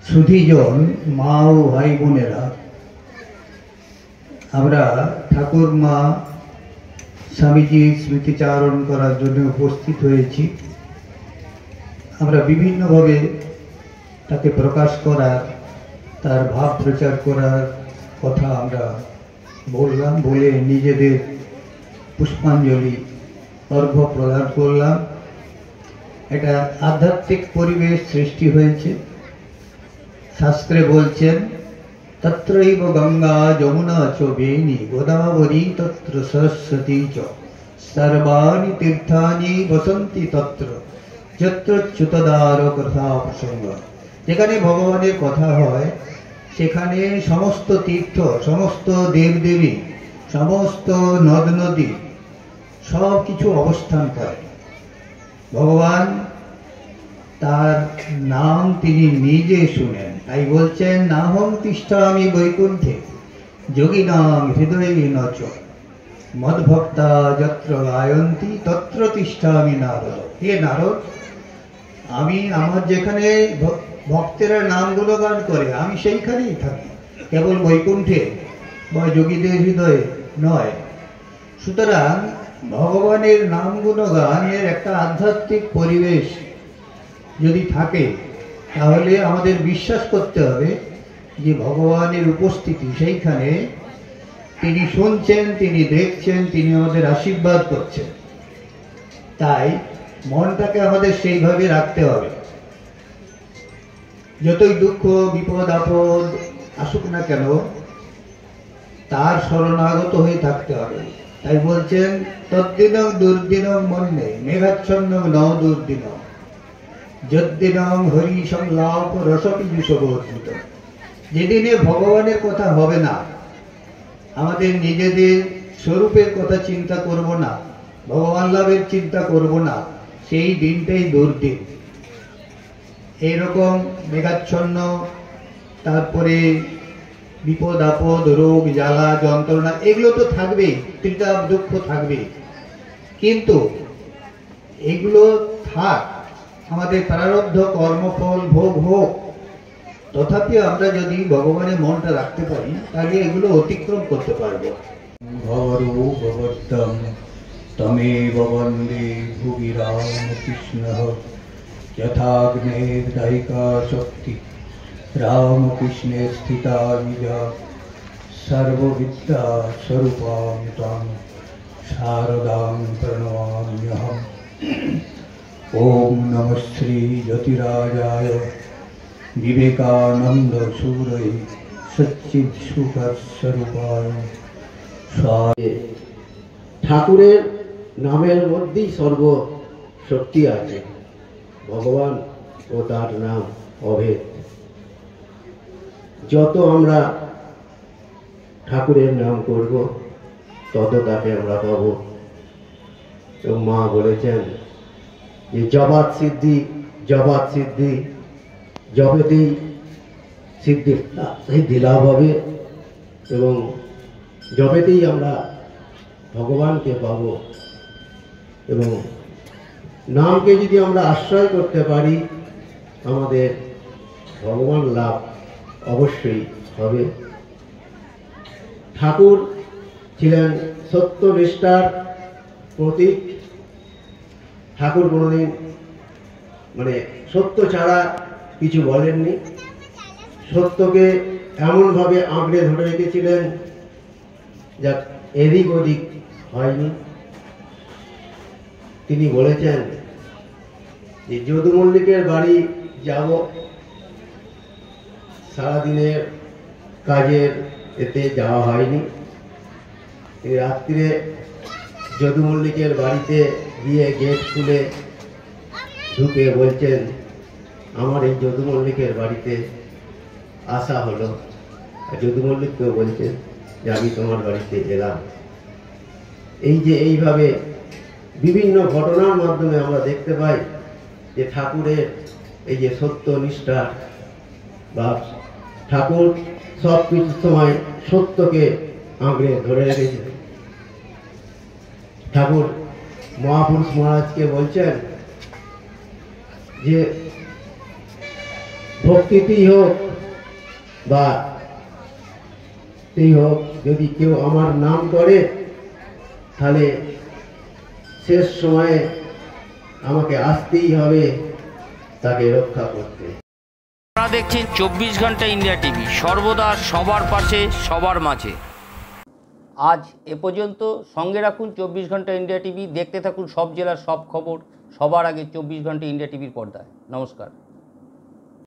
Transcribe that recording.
সুধীজন মা ও ভাই বোনেরা, আমরা ঠাকুর মা স্বামীজির স্মৃতিচারণ করার জন্য উপস্থিত হয়েছি। আমরা বিভিন্নভাবে তাকে প্রকাশ করার, তার ভাব প্রচার করার কথা আমরা বললাম, বলে নিজেদের পুষ্পাঞ্জলি অর্ঘ্য প্রদান করলাম। একটা আধ্যাত্মিক পরিবেশ সৃষ্টি হয়েছে। শাস্ত্রে বলছেন, তত্রৈব গঙ্গা যমুনা চ বেনি গোদাবরী তত্র সরস্বতী চ সর্বাণি তীর্থানি বসন্তি তত্র যত্র চ্যুতদার কথা প্রসঙ্গ। যেখানে ভগবানের কথা হয় সেখানে সমস্ত তীর্থ, সমস্ত দেবদেবী, সমস্ত নদ নদী সব কিছু অবস্থান করে। ভগবান তার নাম তিনি নিজে শুনেন, তাই বলছেন, নাহং তিষ্ঠামি বৈকুণ্ঠে যোগিনাং হৃদয়ে নচ মদ্ভক্তা যত্র গায়ন্তি তত্র তিষ্ঠামি নারদ। হে নারদ, আমি আমার যেখানে ভক্তেরা নামগুলো গান করে আমি সেইখানেই থাকি, কেবল বৈকুণ্ঠে বা যোগীদের হৃদয়ে নয়। সুতরাং ভগবানের নামগুলো গানের একটা আধ্যাত্মিক পরিবেশ যদি থাকে, তাহলে আমাদের বিশ্বাস করতে হবে যে ভগবানের উপস্থিতি সেইখানে, তিনি শুনছেন, তিনি দেখছেন, তিনি আমাদের আশীর্বাদ করছেন। তাই মনটাকে আমাদের সেইভাবে রাখতে হবে। যতই দুঃখ বিপদ আপদ আসুক না কেন, তার শরণাগত হয়ে থাকতে হবে। তাই বলছেন, তদ্দিনং দুর্দিনং মন্যে মেঘাচ্ছন্নং ন দুর্দিনং যদ্দিনং হরি সংলাপ রসপীযুষবর্ধিত। যেদিনে ভগবানের কথা হবে না, আমাদের নিজেদের স্বরূপের কথা চিন্তা করব না, ভগবান লাভের চিন্তা করব না, সেই দিনটাই দুর্দিন। এইরকম মেঘাচ্ছন্ন, তারপরে বিপদ আপদ, রোগ জ্বালা যন্ত্রণা, এগুলো তো থাকবেই, ত্রিতাপ দুঃখ থাকবেই। কিন্তু এগুলো থাক, আমাদের প্রারব্ধ কর্মফল ভোগ হোক, তথাপি আমরা যদি ভগবানের মনটা রাখতে পারি, তাহলে এগুলো অতিক্রম করতে পারবো। ভবরো ভবত্তম তমেব বন্দে ভুবি রামকৃষ্ণঃ যথাগ্নের দায়িকা শক্তি রামকৃষ্ণে স্থিতা বিজা সর্ববিদ্যা স্বরূপাং তাং শারদাং প্রণমাম্যহম। ওম নমঃ শ্রী জ্যোতিরাজায় বিবেকানন্দ সুরৈ সচ্চিদ সুখ স্বরূপায়। ঠাকুরের নামের মধ্যেই সর্ব শক্তি আছে। ভগবান ও তার নাম অভেদ। যত আমরা ঠাকুরের নাম করব, তত তাকে আমরা পাব। এবং মা বলেছেন যে জবাত সিদ্ধি, জবাত সিদ্ধি, জবেতেই সিদ্ধি লাভ হবে এবং জবেতেই আমরা ভগবানকে পাব। এবং নামকে যদি আমরা আশ্রয় করতে পারি, আমাদের ভগবান লাভ অবশ্যই হবে। ঠাকুর ছিলেন সত্যনিষ্ঠার প্রতীক। ঠাকুর কোনোদিন সত্য ছাড়া কিছু বলেননি। সত্যকে এমনভাবে আঁকড়ে ধরে রেখেছিলেন যা এদিক ওদিক হয়নি। তিনি বলেছেন যে যদু মল্লিকের বাড়ি যাব, সারাদিনের কাজের এতে যাওয়া হয়নি। তিনি রাত্রিরে যদু মল্লিকের বাড়িতে গিয়ে গেট খুলে ঢুকে বলছেন, আমার এই যদু মল্লিকের বাড়িতে আসা হলো। যদু মল্লিককেও বলছেন যে আমি তোমার বাড়িতে এলাম। এই যে এইভাবে বিভিন্ন ঘটনার মাধ্যমে আমরা দেখতে পাই যে ঠাকুরের এই যে সত্যনিষ্ঠা, বা ঠাকুর সব কিছু সময় সত্যকে আঁকড়ে ধরে রেখেছে। ঠাকুর মহাপুরুষ মহারাজকে বলছেন যে ভক্তিতেই হোক বা এই হোক, যদি কেউ আমার নাম করে তাহলে শেষ সময়ে আমাকে আসতেই হবে তাকে রক্ষা করতে। আপনারা দেখছেন 24 ঘন্টা ইন্ডিয়া টিভি, সর্বদা সবার পাশে সবার মাঝে। আজ এ পর্যন্ত। সঙ্গে রাখুন 24 ঘন্টা ইন্ডিয়া টিভি, দেখতে থাকুন সব জেলার সব খবর সবার আগে 24 ঘন্টা ইন্ডিয়া টিভির পর্দায়। নমস্কার।